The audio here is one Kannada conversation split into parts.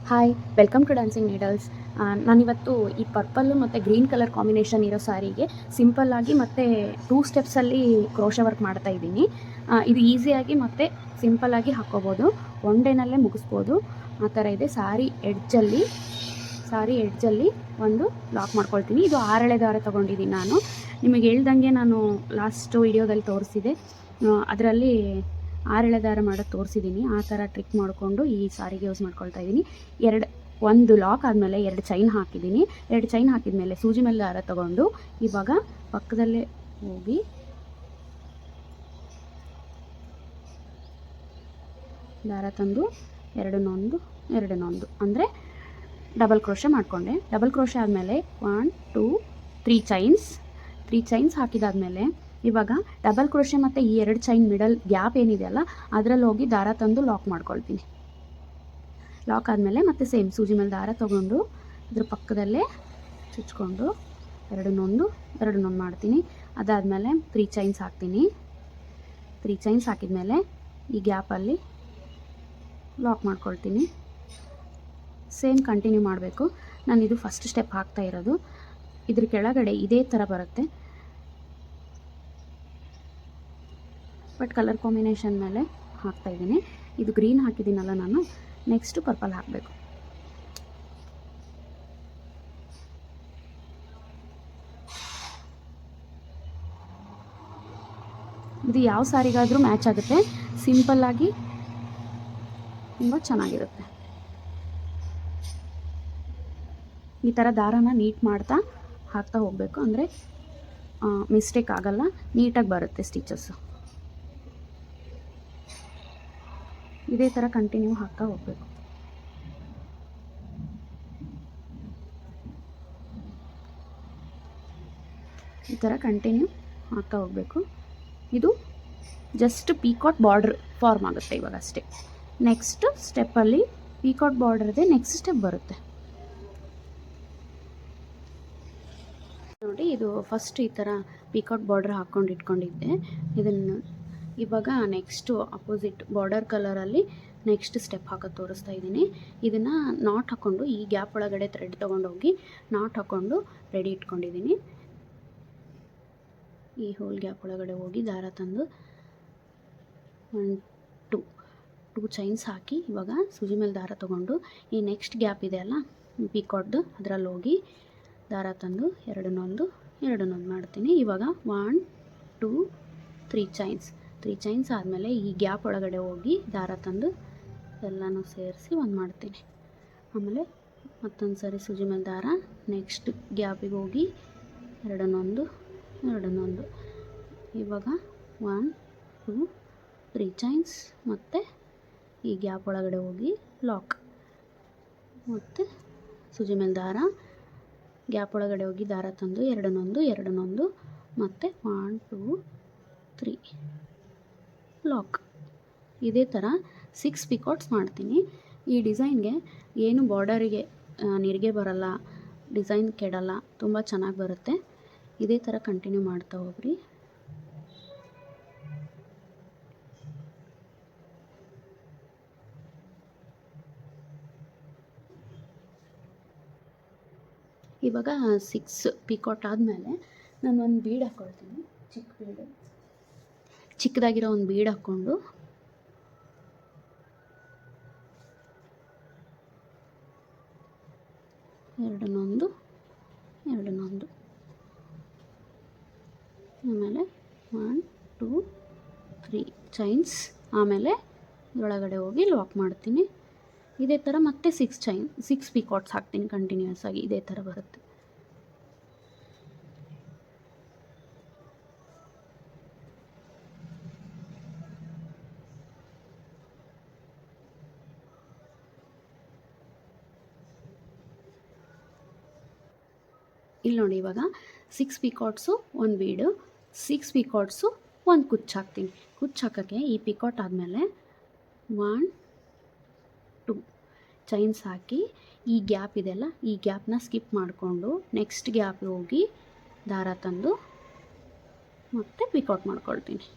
Hi, welcome to dancing needles. ನಾನಿವತ್ತು ಈ ಪರ್ಪಲ್ಲು ಮತ್ತು ಗ್ರೀನ್ ಕಲರ್ ಕಾಂಬಿನೇಷನ್ ಇರೋ ಸ್ಯಾರಿಗೆ ಸಿಂಪಲ್ಲಾಗಿ ಮತ್ತು 2 ಸ್ಟೆಪ್ಸಲ್ಲಿ ಕ್ರೋಶೆ ವರ್ಕ್ ಮಾಡ್ತಾ ಇದ್ದೀನಿ. ಇದು ಈಸಿಯಾಗಿ ಮತ್ತು ಸಿಂಪಲ್ಲಾಗಿ ಹಾಕ್ಕೋಬೋದು, ಒನ್ ಡೇನಲ್ಲೇ ಮುಗಿಸ್ಬೋದು. ಆ ಥರ ಇದೆ. ಸಾರಿ ಎಡ್ಜಲ್ಲಿ ಒಂದು ಲಾಕ್ ಮಾಡ್ಕೊಳ್ತೀನಿ. ಇದು 6 ಎಳೆ ದಾರ ತೊಗೊಂಡಿದ್ದೀನಿ ನಾನು. ನಿಮಗೆ ಹೇಳ್ದಂಗೆ ನಾನು ಲಾಸ್ಟ್ ವಿಡಿಯೋದಲ್ಲಿ ತೋರಿಸಿದೆ, ಅದರಲ್ಲಿ 6 ಎಳೆ ದಾರ ಮಾಡೋದು ತೋರಿಸಿದ್ದೀನಿ. ಆ ಥರ ಟ್ರಿಕ್ ಮಾಡಿಕೊಂಡು ಈ ಸಾರಿಗೆ ಯೂಸ್ ಮಾಡ್ಕೊಳ್ತಾ ಇದ್ದೀನಿ. ಒಂದು ಲಾಕ್ ಆದಮೇಲೆ 2 ಚೈನ್ ಹಾಕಿದ್ದೀನಿ. 2 ಚೈನ್ ಹಾಕಿದ್ಮೇಲೆ ಸೂಜಿ ಮೇಲೆ ದಾರ ತೊಗೊಂಡು ಇವಾಗ ಪಕ್ಕದಲ್ಲೇ ಹೋಗಿ ದಾರ ತಂದು ಎರಡನ್ನೊಂದು ಅಂದರೆ ಡಬಲ್ ಕ್ರೋಶೆ ಮಾಡಿಕೊಂಡೆ. ಡಬಲ್ ಕ್ರೋಶೆ ಆದಮೇಲೆ 1 2 3 ಚೈನ್ಸ್ ಹಾಕಿದಾದ್ಮೇಲೆ ಇವಾಗ ಡಬಲ್ ಕ್ರೋಶೆ ಮತ್ತು ಈ 2 ಚೈನ್ ಮಿಡಲ್ ಗ್ಯಾಪ್ ಏನಿದೆಯಲ್ಲ ಅದರಲ್ಲಿ ಹೋಗಿ ದಾರ ತಂದು ಲಾಕ್ ಮಾಡ್ಕೊಳ್ತೀನಿ. ಲಾಕ್ ಆದಮೇಲೆ ಮತ್ತೆ ಸೇಮ್ ಸೂಜಿ ಮೇಲೆ ದಾರ ತೊಗೊಂಡು ಇದ್ರ ಪಕ್ಕದಲ್ಲೇ ಚುಚ್ಕೊಂಡು ಎರಡನ್ನೊಂದು ಮಾಡ್ತೀನಿ. ಅದಾದಮೇಲೆ 3 ಚೈನ್ಸ್ ಹಾಕ್ತೀನಿ. 3 ಚೈನ್ಸ್ ಹಾಕಿದ್ಮೇಲೆ ಈ ಗ್ಯಾಪಲ್ಲಿ ಲಾಕ್ ಮಾಡ್ಕೊಳ್ತೀನಿ. ಸೇಮ್ ಕಂಟಿನ್ಯೂ ಮಾಡಬೇಕು. ನಾನು ಇದು ಫಸ್ಟ್ ಸ್ಟೆಪ್ ಹಾಕ್ತಾ ಇರೋದು. ಇದ್ರ ಕೆಳಗಡೆ ಇದೇ ಥರ ಬರುತ್ತೆ, ಬಟ್ ಕಲರ್ ಕಾಂಬಿನೇಷನ್ ಮೇಲೆ ಹಾಕ್ತಾ ಇದ್ದೀನಿ. ಇದು ಗ್ರೀನ್ ಹಾಕಿದ್ದೀನಲ್ಲ ನಾನು, ನೆಕ್ಸ್ಟು ಪರ್ಪಲ್ ಹಾಕಬೇಕು. ಇದು ಯಾವ ಸಾರಿಗಾದರೂ ಮ್ಯಾಚ್ ಆಗುತ್ತೆ, ಸಿಂಪಲ್ಲಾಗಿ ತುಂಬ ಚೆನ್ನಾಗಿರುತ್ತೆ. ಈ ಥರ ದಾರನ ನೀಟ್ ಮಾಡ್ತಾ ಹಾಕ್ತಾ ಹೋಗಬೇಕು, ಅಂದರೆ ಮಿಸ್ಟೇಕ್ ಆಗಲ್ಲ, ನೀಟಾಗಿ ಬರುತ್ತೆ ಸ್ಟಿಚಸ್ಸು. ಇದೇ ಥರ ಕಂಟಿನ್ಯೂ ಹಾಕ್ತಾ ಹೋಗಬೇಕು. ಈ ಥರ ಕಂಟಿನ್ಯೂ ಹಾಕ್ತಾ ಹೋಗಬೇಕು. ಇದು ಜಸ್ಟ್ ಪೀಕಾಟ್ ಬಾರ್ಡ್ರ್ ಫಾರ್ಮ್ ಆಗುತ್ತೆ ಇವಾಗ ಅಷ್ಟೇ. ನೆಕ್ಸ್ಟ್ ಸ್ಟೆಪ್ಪಲ್ಲಿ ಪೀಕಾಟ್ ಬಾರ್ಡ್ರದೇ ನೆಕ್ಸ್ಟ್ ಸ್ಟೆಪ್ ಬರುತ್ತೆ ನೋಡಿ. ಇದು ಫಸ್ಟ್ ಈ ಥರ ಪೀಕಾಟ್ ಬಾರ್ಡ್ರ್ ಹಾಕ್ಕೊಂಡು ಇಟ್ಕೊಂಡಿದ್ದೆ. ಇದನ್ನು ಇವಾಗ ನೆಕ್ಸ್ಟು ಅಪೋಸಿಟ್ ಬಾರ್ಡರ್ ಕಲರಲ್ಲಿ ನೆಕ್ಸ್ಟ್ ಸ್ಟೆಪ್ ಹಾಕೋದು ತೋರಿಸ್ತಾ ಇದ್ದೀನಿ. ಇದನ್ನು ನಾಟ್ ಹಾಕ್ಕೊಂಡು ಈ ಗ್ಯಾಪ್ ಒಳಗಡೆ ಥ್ರೆಡ್ ತೊಗೊಂಡೋಗಿ ನಾಟ್ ಹಾಕ್ಕೊಂಡು ರೆಡಿ ಇಟ್ಕೊಂಡಿದ್ದೀನಿ. ಈ ಹೋಲ್ ಗ್ಯಾಪ್ ಒಳಗಡೆ ಹೋಗಿ ದಾರ ತಂದು 1 2 ಚೈನ್ಸ್ ಹಾಕಿ ಇವಾಗ ಸೂಜಿ ಮೇಲೆ ದಾರ ತೊಗೊಂಡು ಈ ನೆಕ್ಸ್ಟ್ ಗ್ಯಾಪ್ ಇದೆ ಅಲ್ಲ ಪೀಕಾಟ್ದು, ಅದರಲ್ಲಿ ಹೋಗಿ ದಾರ ತಂದು ಎರಡನ್ನೊಂದು ಮಾಡ್ತೀನಿ. ಇವಾಗ 1 2 3 ಚೈನ್ಸ್ ಆದಮೇಲೆ ಈ ಗ್ಯಾಪ್ ಒಳಗಡೆ ಹೋಗಿ ದಾರ ತಂದು ಎಲ್ಲನೂ ಸೇರಿಸಿ ಒಂದು ಮಾಡ್ತೀನಿ. ಆಮೇಲೆ ಮತ್ತೊಂದು ಸರಿ ಸೂಜಿ ಮೇಲೆ ದಾರ, ನೆಕ್ಸ್ಟ್ ಗ್ಯಾಪಿಗೆ ಹೋಗಿ ಎರಡನ್ನೊಂದು ಇವಾಗ 1 2 3 ಚೈನ್ಸ್ ಮತ್ತು ಈ ಗ್ಯಾಪ್ ಒಳಗಡೆ ಹೋಗಿ ಲಾಕ್, ಮತ್ತು ಸೂಜಿ ಮೇಲೆ ದಾರ, ಗ್ಯಾಪ್ ಒಳಗಡೆ ಹೋಗಿ ದಾರ ತಂದು ಎರಡನ್ನೊಂದು ಮತ್ತು 1 2 3 ಲಾಕ್. ಇದೇ ಥರ 6 ಪಿಕಾಟ್ಸ್ ಮಾಡ್ತೀನಿ. ಈ ಡಿಸೈನ್ಗೆ ಏನು ಬಾರ್ಡರಿಗೆ ನಿರಿಗೆ ಬರಲ್ಲ, ಡಿಸೈನ್ ಕೆಡಲ್ಲ, ತುಂಬ ಚೆನ್ನಾಗಿ ಬರುತ್ತೆ. ಇದೇ ಥರ ಕಂಟಿನ್ಯೂ ಮಾಡ್ತಾ ಹೋಗ್ರಿ. ಇವಾಗ 6 ಪಿಕಾಟ್ ಆದಮೇಲೆ ನಾನು ಒಂದು ಬೀಡ್ ಹಾಕ್ಕೊಳ್ತೀನಿ. ಚಿಕ್ಕದಾಗಿರೋ ಒಂದು ಬೀಡ್ ಹಾಕ್ಕೊಂಡು ಎರಡನ್ನೊಂದು ಆಮೇಲೆ 1 2 3 ಚೈನ್ಸ್, ಆಮೇಲೆ ಒಳಗಡೆ ಹೋಗಿ ಲಾಕ್ ಮಾಡ್ತೀನಿ. ಇದೇ ಥರ ಮತ್ತೆ 6 ಪಿಕಾಟ್ಸ್ ಹಾಕ್ತೀನಿ ಕಂಟಿನ್ಯೂಸ್ ಆಗಿ. ಇದೇ ಥರ ಬರುತ್ತೆ. ಇಲ್ಲಿ ನೋಡಿ, ಇವಾಗ 6 ಪಿಕಾಟ್ಸು ಒಂದು ಬೀಡು, 6 ಪಿಕಾಟ್ಸು ಒಂದು ಕುಚ್ಚು ಹಾಕ್ತೀನಿ. ಕುಚ್ಚು ಹಾಕೋಕ್ಕೆ ಈ ಪಿಕಾಟ್ ಆದಮೇಲೆ 1 2 ಚೈನ್ಸ್ ಹಾಕಿ ಈ ಗ್ಯಾಪ್ ಇದೆಯಲ್ಲ ಈ ಗ್ಯಾಪ್ನ ಸ್ಕಿಪ್ ಮಾಡಿಕೊಂಡು ನೆಕ್ಸ್ಟ್ ಗ್ಯಾಪಿಗೆ ಹೋಗಿ ದಾರ ತಂದು ಮತ್ತೆ ಪಿಕಾಟ್ ಮಾಡ್ಕೊಳ್ತೀನಿ.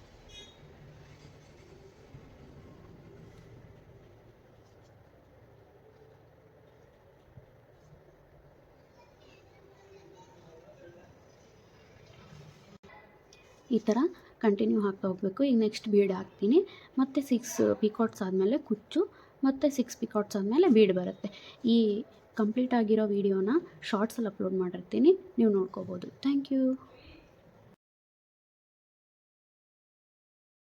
ಈ ಥರ ಕಂಟಿನ್ಯೂ ಹಾಕ್ತಾ ಹೋಗಬೇಕು. ಈಗ ನೆಕ್ಸ್ಟ್ ಬೀಡ್ ಹಾಕ್ತೀನಿ, ಮತ್ತು 6 ಪಿಕಾಟ್ಸ್ ಆದಮೇಲೆ ಕುಚ್ಚು, ಮತ್ತು 6 ಪಿಕಾಟ್ಸ್ ಆದಮೇಲೆ ಬೀಡ್ ಬರುತ್ತೆ. ಈ ಕಂಪ್ಲೀಟ್ ಆಗಿರೋ ವೀಡಿಯೋನ ಶಾರ್ಟ್ಸಲ್ಲಿ ಅಪ್ಲೋಡ್ ಮಾಡಿರ್ತೀನಿ, ನೀವು ನೋಡ್ಕೋಬೋದು. Thank you.